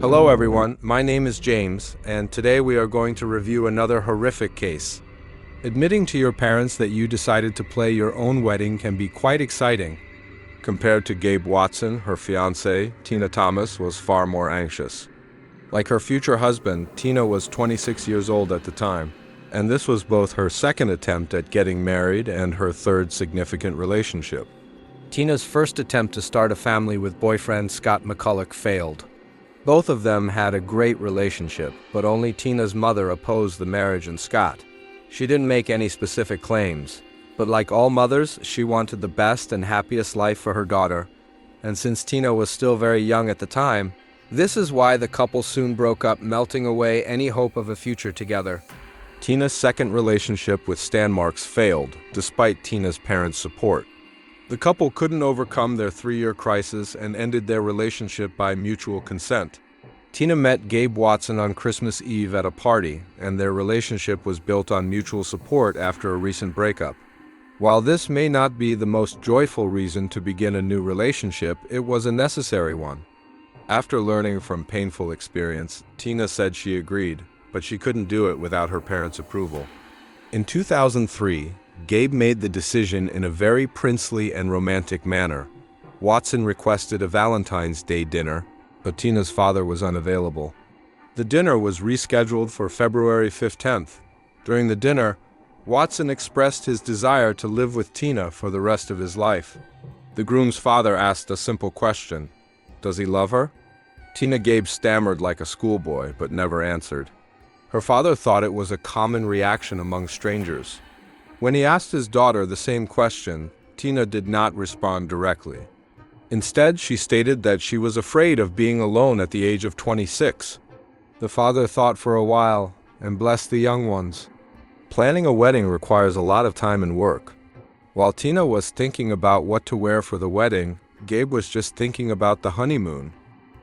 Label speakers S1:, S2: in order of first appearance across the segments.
S1: Hello everyone, my name is James, and today we are going to review another horrific case. Admitting to your parents that you decided to play your own wedding can be quite exciting. Compared to Gabe Watson, her fiancé, Tina Thomas was far more anxious. Like her future husband, Tina was 26 years old at the time, and this was both her second attempt at getting married and her third significant relationship. Tina's first attempt to start a family with boyfriend Scott McCulloch failed. Both of them had a great relationship, but only Tina's mother opposed the marriage and Scott. She didn't make any specific claims, but like all mothers, she wanted the best and happiest life for her daughter, and since Tina was still very young at the time, this is why the couple soon broke up, melting away any hope of a future together. Tina's second relationship with Stan Marks failed, despite Tina's parents' support. The couple couldn't overcome their 3-year crisis and ended their relationship by mutual consent. Tina met Gabe Watson on Christmas Eve at a party, and their relationship was built on mutual support after a recent breakup. While this may not be the most joyful reason to begin a new relationship, it was a necessary one. After learning from painful experience, Tina said she agreed, but she couldn't do it without her parents' approval. In 2003, Gabe made the decision in a very princely and romantic manner. Watson requested a Valentine's Day dinner, but Tina's father was unavailable. The dinner was rescheduled for February 15th. During the dinner, Watson expressed his desire to live with Tina for the rest of his life. The groom's father asked a simple question: "Does he love her?" Gabe stammered like a schoolboy, but never answered. Her father thought it was a common reaction among strangers. When he asked his daughter the same question, Tina did not respond directly. Instead, she stated that she was afraid of being alone at the age of 26. The father thought for a while and blessed the young ones. Planning a wedding requires a lot of time and work. While Tina was thinking about what to wear for the wedding, Gabe was just thinking about the honeymoon.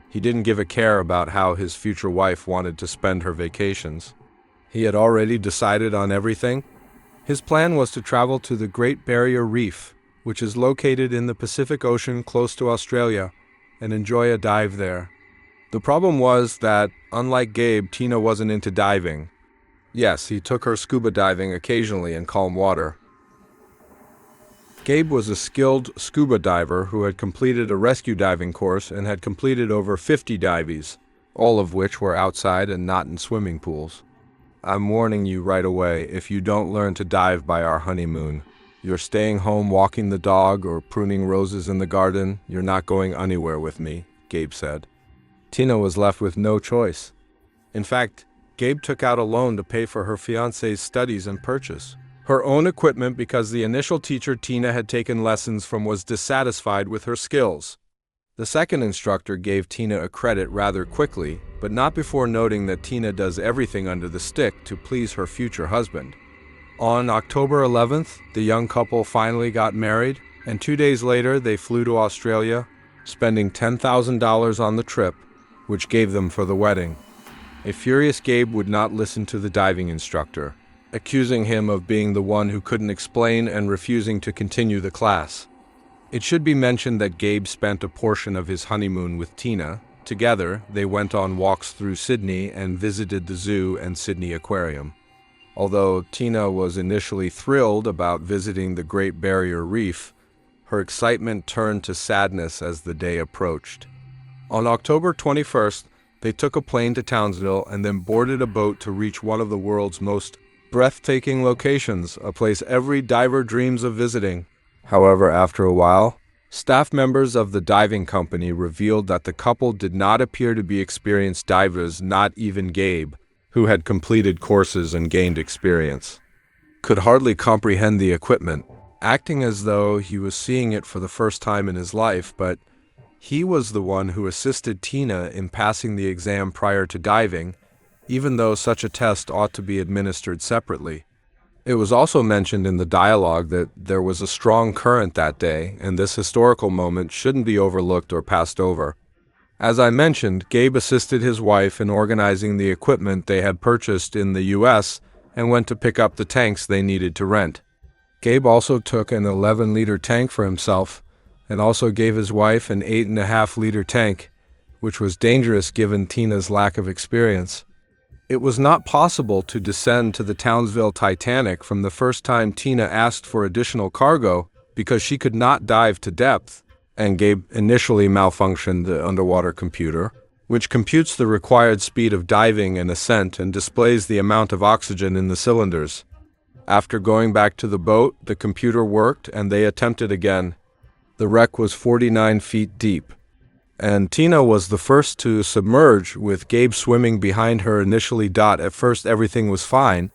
S1: He didn't give a care about how his future wife wanted to spend her vacations. He had already decided on everything. His plan was to travel to the Great Barrier Reef, which is located in the Pacific Ocean close to Australia, and enjoy a dive there. The problem was that, unlike Gabe, Tina wasn't into diving. Yes, he took her scuba diving occasionally in calm water. Gabe was a skilled scuba diver who had completed a rescue diving course and had completed over 50 dives, all of which were outside and not in swimming pools. "I'm warning you right away, if you don't learn to dive by our honeymoon, you're staying home walking the dog or pruning roses in the garden, you're not going anywhere with me," Gabe said. Tina was left with no choice. In fact, Gabe took out a loan to pay for her fiancé's studies and purchase her own equipment because the initial teacher Tina had taken lessons from was dissatisfied with her skills. The second instructor gave Tina a credit rather quickly, but not before noting that Tina does everything under the stick to please her future husband. On October 11th, the young couple finally got married, and 2 days later they flew to Australia, spending $10,000 on the trip, which gave them for the wedding. A furious Gabe would not listen to the diving instructor, accusing him of being the one who couldn't explain and refusing to continue the class. It should be mentioned that Gabe spent a portion of his honeymoon with Tina. Together, they went on walks through Sydney and visited the zoo and Sydney Aquarium. Although Tina was initially thrilled about visiting the Great Barrier Reef, her excitement turned to sadness as the day approached. On October 21st, they took a plane to Townsville and then boarded a boat to reach one of the world's most breathtaking locations, a place every diver dreams of visiting. However, after a while, staff members of the diving company revealed that the couple did not appear to be experienced divers, not even Gabe, who had completed courses and gained experience, could hardly comprehend the equipment, acting as though he was seeing it for the first time in his life, but he was the one who assisted Tina in passing the exam prior to diving, even though such a test ought to be administered separately. It was also mentioned in the dialogue that there was a strong current that day, and this historical moment shouldn't be overlooked or passed over. As I mentioned, Gabe assisted his wife in organizing the equipment they had purchased in the U.S. and went to pick up the tanks they needed to rent. Gabe also took an 11-liter tank for himself and also gave his wife an 8.5-liter tank, which was dangerous given Tina's lack of experience. It was not possible to descend to the Townsville Titanic from the first time Tina asked for additional cargo because she could not dive to depth, and Gabe initially malfunctioned the underwater computer, which computes the required speed of diving and ascent and displays the amount of oxygen in the cylinders. After going back to the boat, the computer worked and they attempted again. The wreck was 49 feet deep, and Tina was the first to submerge, with Gabe swimming behind her initially. At first everything was fine.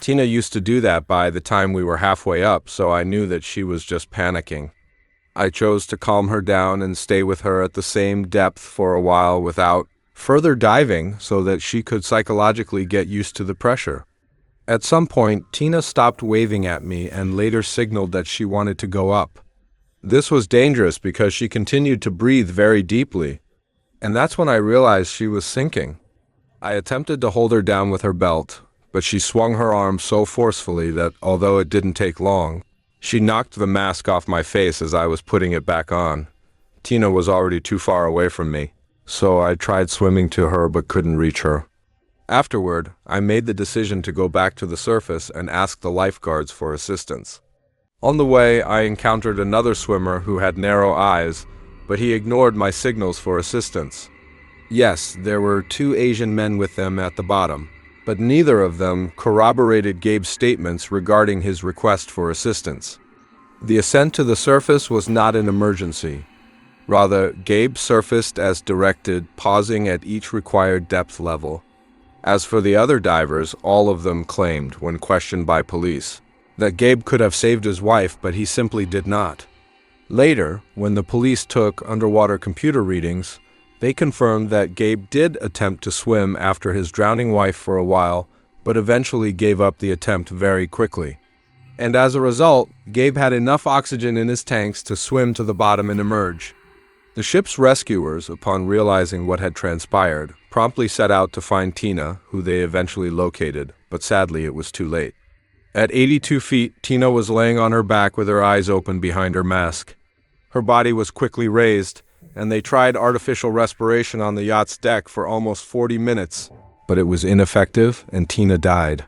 S1: Tina used to do that by the time we were halfway up, so I knew that she was just panicking. I chose to calm her down and stay with her at the same depth for a while without further diving so that she could psychologically get used to the pressure. At some point, Tina stopped waving at me and later signaled that she wanted to go up. This was dangerous because she continued to breathe very deeply, and that's when I realized she was sinking. I attempted to hold her down with her belt, but she swung her arm so forcefully that, although it didn't take long, she knocked the mask off my face as I was putting it back on. Tina was already too far away from me, so I tried swimming to her but couldn't reach her. Afterward, I made the decision to go back to the surface and ask the lifeguards for assistance. On the way, I encountered another swimmer who had narrow eyes, but he ignored my signals for assistance. Yes, there were 2 Asian men with them at the bottom, but neither of them corroborated Gabe's statements regarding his request for assistance. The ascent to the surface was not an emergency. Rather, Gabe surfaced as directed, pausing at each required depth level. As for the other divers, all of them claimed, when questioned by police, that Gabe could have saved his wife, but he simply did not. Later, when the police took underwater computer readings, they confirmed that Gabe did attempt to swim after his drowning wife for a while, but eventually gave up the attempt very quickly. And as a result, Gabe had enough oxygen in his tanks to swim to the bottom and emerge. The ship's rescuers, upon realizing what had transpired, promptly set out to find Tina, who they eventually located, but sadly it was too late. At 82 feet, Tina was laying on her back with her eyes open behind her mask. Her body was quickly raised, and they tried artificial respiration on the yacht's deck for almost 40 minutes, but it was ineffective and Tina died.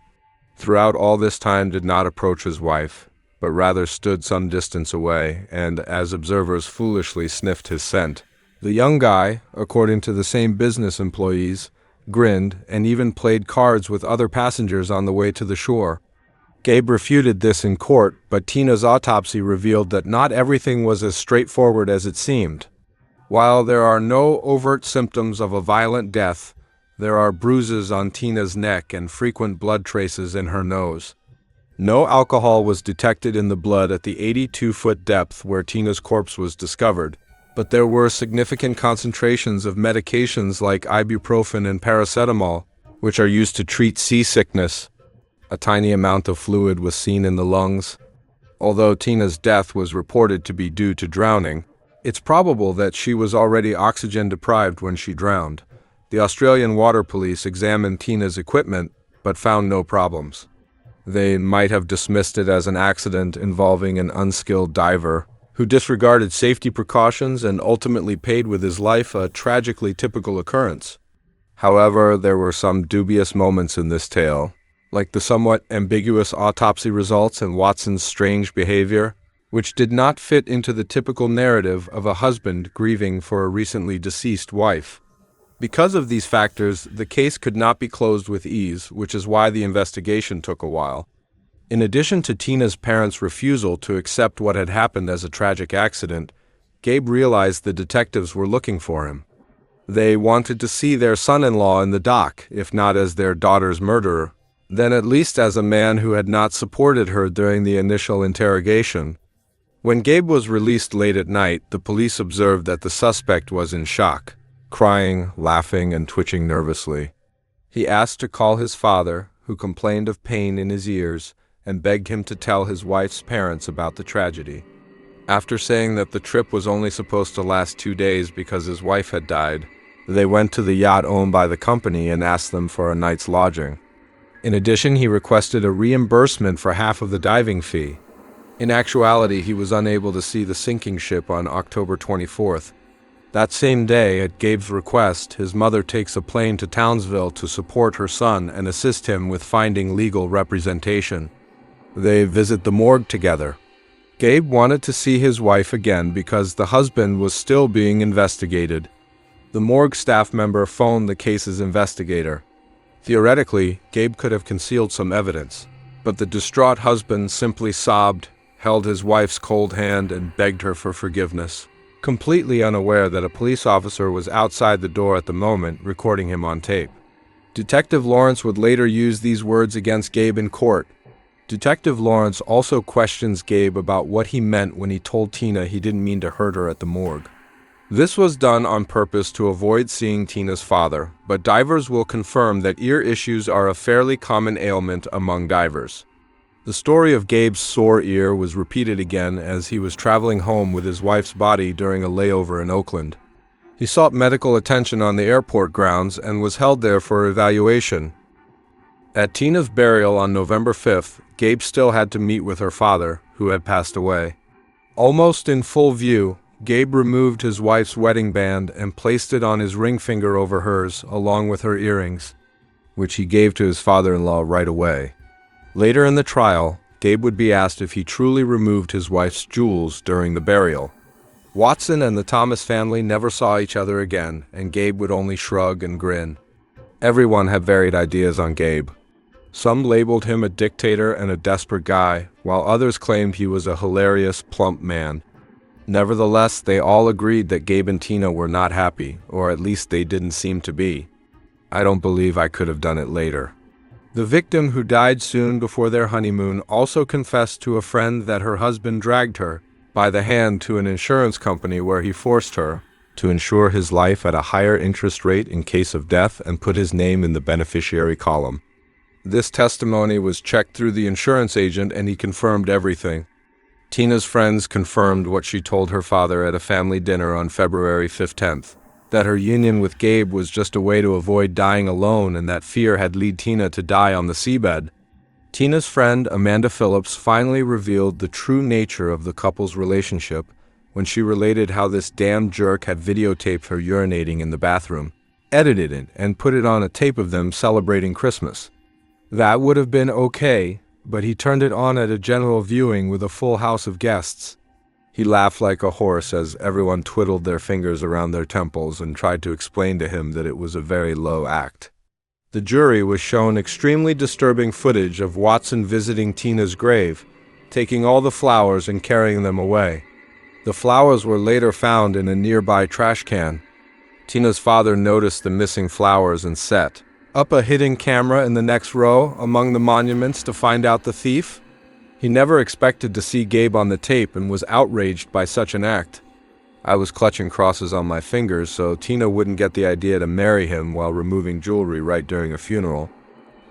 S1: Throughout all this time did not approach his wife, but rather stood some distance away and, as observers foolishly sniffed his scent. The young guy, according to the same business employees, grinned and even played cards with other passengers on the way to the shore. Gabe refuted this in court, but Tina's autopsy revealed that not everything was as straightforward as it seemed. While there are no overt symptoms of a violent death, there are bruises on Tina's neck and frequent blood traces in her nose. No alcohol was detected in the blood at the 82-foot depth where Tina's corpse was discovered, but there were significant concentrations of medications like ibuprofen and paracetamol, which are used to treat seasickness. A tiny amount of fluid was seen in the lungs. Although Tina's death was reported to be due to drowning, it's probable that she was already oxygen deprived when she drowned. The Australian Water Police examined Tina's equipment, but found no problems. They might have dismissed it as an accident involving an unskilled diver who disregarded safety precautions and ultimately paid with his life, a tragically typical occurrence. However, there were some dubious moments in this tale, like the somewhat ambiguous autopsy results and Watson's strange behavior, which did not fit into the typical narrative of a husband grieving for a recently deceased wife. Because of these factors, the case could not be closed with ease, which is why the investigation took a while. In addition to Tina's parents' refusal to accept what had happened as a tragic accident, Gabe realized the detectives were looking for him. They wanted to see their son-in-law in the dock, if not as their daughter's murderer, then at least as a man who had not supported her during the initial interrogation. When Gabe was released late at night, the police observed that the suspect was in shock, crying, laughing, and twitching nervously. He asked to call his father, who complained of pain in his ears, and begged him to tell his wife's parents about the tragedy. After saying that the trip was only supposed to last 2 days because his wife had died, they went to the yacht owned by the company and asked them for a night's lodging. In addition, he requested a reimbursement for half of the diving fee. In actuality, he was unable to see the sinking ship on October 24th. That same day, at Gabe's request, his mother takes a plane to Townsville to support her son and assist him with finding legal representation. They visit the morgue together. Gabe wanted to see his wife again because the husband was still being investigated. The morgue staff member phoned the case's investigator. Theoretically, Gabe could have concealed some evidence, but the distraught husband simply sobbed, held his wife's cold hand, and begged her for forgiveness, completely unaware that a police officer was outside the door at the moment, recording him on tape. Detective Lawrence would later use these words against Gabe in court. Detective Lawrence also questions Gabe about what he meant when he told Tina he didn't mean to hurt her at the morgue. This was done on purpose to avoid seeing Tina's father, but divers will confirm that ear issues are a fairly common ailment among divers. The story of Gabe's sore ear was repeated again as he was traveling home with his wife's body during a layover in Oakland. He sought medical attention on the airport grounds and was held there for evaluation. At Tina's burial on November 5th, Gabe still had to meet with her father, who had passed away. Almost in full view, Gabe removed his wife's wedding band and placed it on his ring finger over hers, along with her earrings, which he gave to his father-in-law right away. Later in the trial, Gabe would be asked if he truly removed his wife's jewels during the burial. Watson and the Thomas family never saw each other again, and Gabe would only shrug and grin. Everyone had varied ideas on Gabe. Some labeled him a dictator and a desperate guy, while others claimed he was a hilarious, plump man. Nevertheless, they all agreed that Gabe and Tina were not happy, or at least they didn't seem to be. I don't believe I could have done it later. The victim, who died soon before their honeymoon, also confessed to a friend that her husband dragged her by the hand to an insurance company where he forced her to insure his life at a higher interest rate in case of death and put his name in the beneficiary column. This testimony was checked through the insurance agent and he confirmed everything. Tina's friends confirmed what she told her father at a family dinner on February 15th. That her union with Gabe was just a way to avoid dying alone and that fear had led Tina to die on the seabed. Tina's friend, Amanda Phillips, finally revealed the true nature of the couple's relationship when she related how this damn jerk had videotaped her urinating in the bathroom, edited it, and put it on a tape of them celebrating Christmas. That would have been okay, but he turned it on at a general viewing with a full house of guests. He laughed like a horse as everyone twiddled their fingers around their temples and tried to explain to him that it was a very low act. The jury was shown extremely disturbing footage of Watson visiting Tina's grave, taking all the flowers and carrying them away. The flowers were later found in a nearby trash can. Tina's father noticed the missing flowers and set up a hidden camera in the next row among the monuments to find out the thief. He never expected to see Gabe on the tape and was outraged by such an act. I was clutching crosses on my fingers so Tina wouldn't get the idea to marry him while removing jewelry right during a funeral.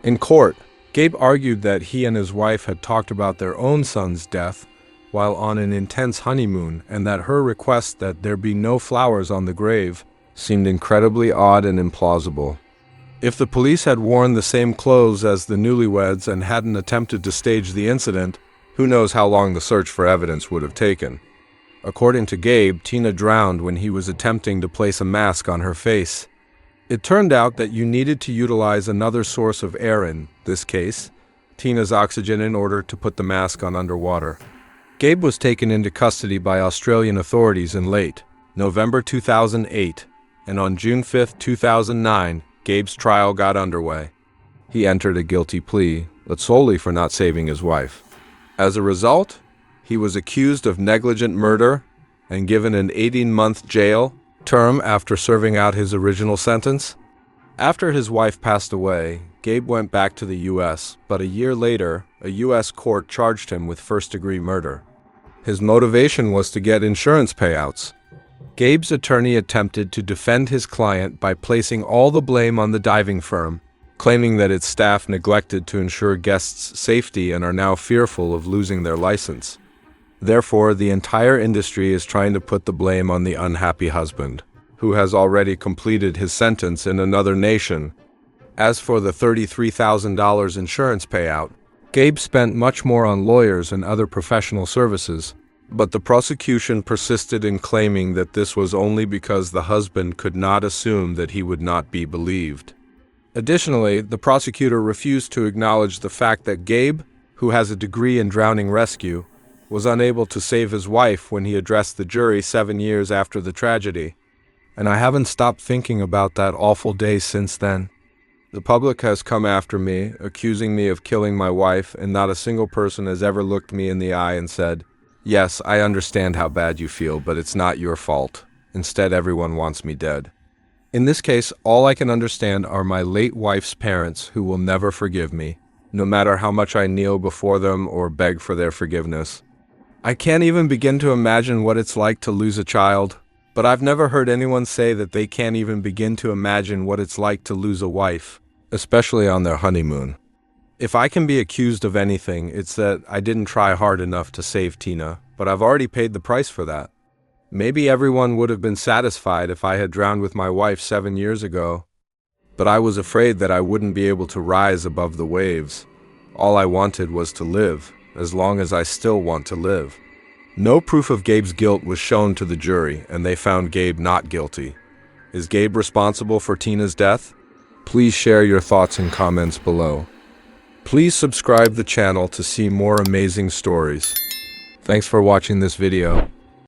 S1: In court, Gabe argued that he and his wife had talked about their own son's death while on an intense honeymoon and that her request that there be no flowers on the grave seemed incredibly odd and implausible. If the police had worn the same clothes as the newlyweds and hadn't attempted to stage the incident, who knows how long the search for evidence would have taken. According to Gabe, Tina drowned when he was attempting to place a mask on her face. It turned out that you needed to utilize another source of air in this case, Tina's oxygen, in order to put the mask on underwater. Gabe was taken into custody by Australian authorities in late November 2008, and on June 5, 2009, Gabe's trial got underway. He entered a guilty plea, but solely for not saving his wife. As a result, he was accused of negligent murder and given an 18-month jail term after serving out his original sentence. After his wife passed away, Gabe went back to the U.S., but a year later, a U.S. court charged him with first-degree murder. His motivation was to get insurance payouts. Gabe's attorney attempted to defend his client by placing all the blame on the diving firm, claiming that its staff neglected to ensure guests' safety and are now fearful of losing their license. Therefore, the entire industry is trying to put the blame on the unhappy husband, who has already completed his sentence in another nation. As for the $33,000 insurance payout, Gabe spent much more on lawyers and other professional services. But the prosecution persisted in claiming that this was only because the husband could not assume that he would not be believed. Additionally, the prosecutor refused to acknowledge the fact that Gabe, who has a degree in drowning rescue, was unable to save his wife when he addressed the jury 7 years after the tragedy. And I haven't stopped thinking about that awful day since then. The public has come after me, accusing me of killing my wife, and not a single person has ever looked me in the eye and said, "Yes, I understand how bad you feel, but it's not your fault." Instead, everyone wants me dead. In this case, all I can understand are my late wife's parents, who will never forgive me, no matter how much I kneel before them or beg for their forgiveness. I can't even begin to imagine what it's like to lose a child, but I've never heard anyone say that they can't even begin to imagine what it's like to lose a wife, especially on their honeymoon. If I can be accused of anything, it's that I didn't try hard enough to save Tina, but I've already paid the price for that. Maybe everyone would have been satisfied if I had drowned with my wife 7 years ago, but I was afraid that I wouldn't be able to rise above the waves. All I wanted was to live, as long as I still want to live. No proof of Gabe's guilt was shown to the jury, and they found Gabe not guilty. Is Gabe responsible for Tina's death? Please share your thoughts and comments below. Please subscribe the channel to see more amazing stories. Thanks for watching this video.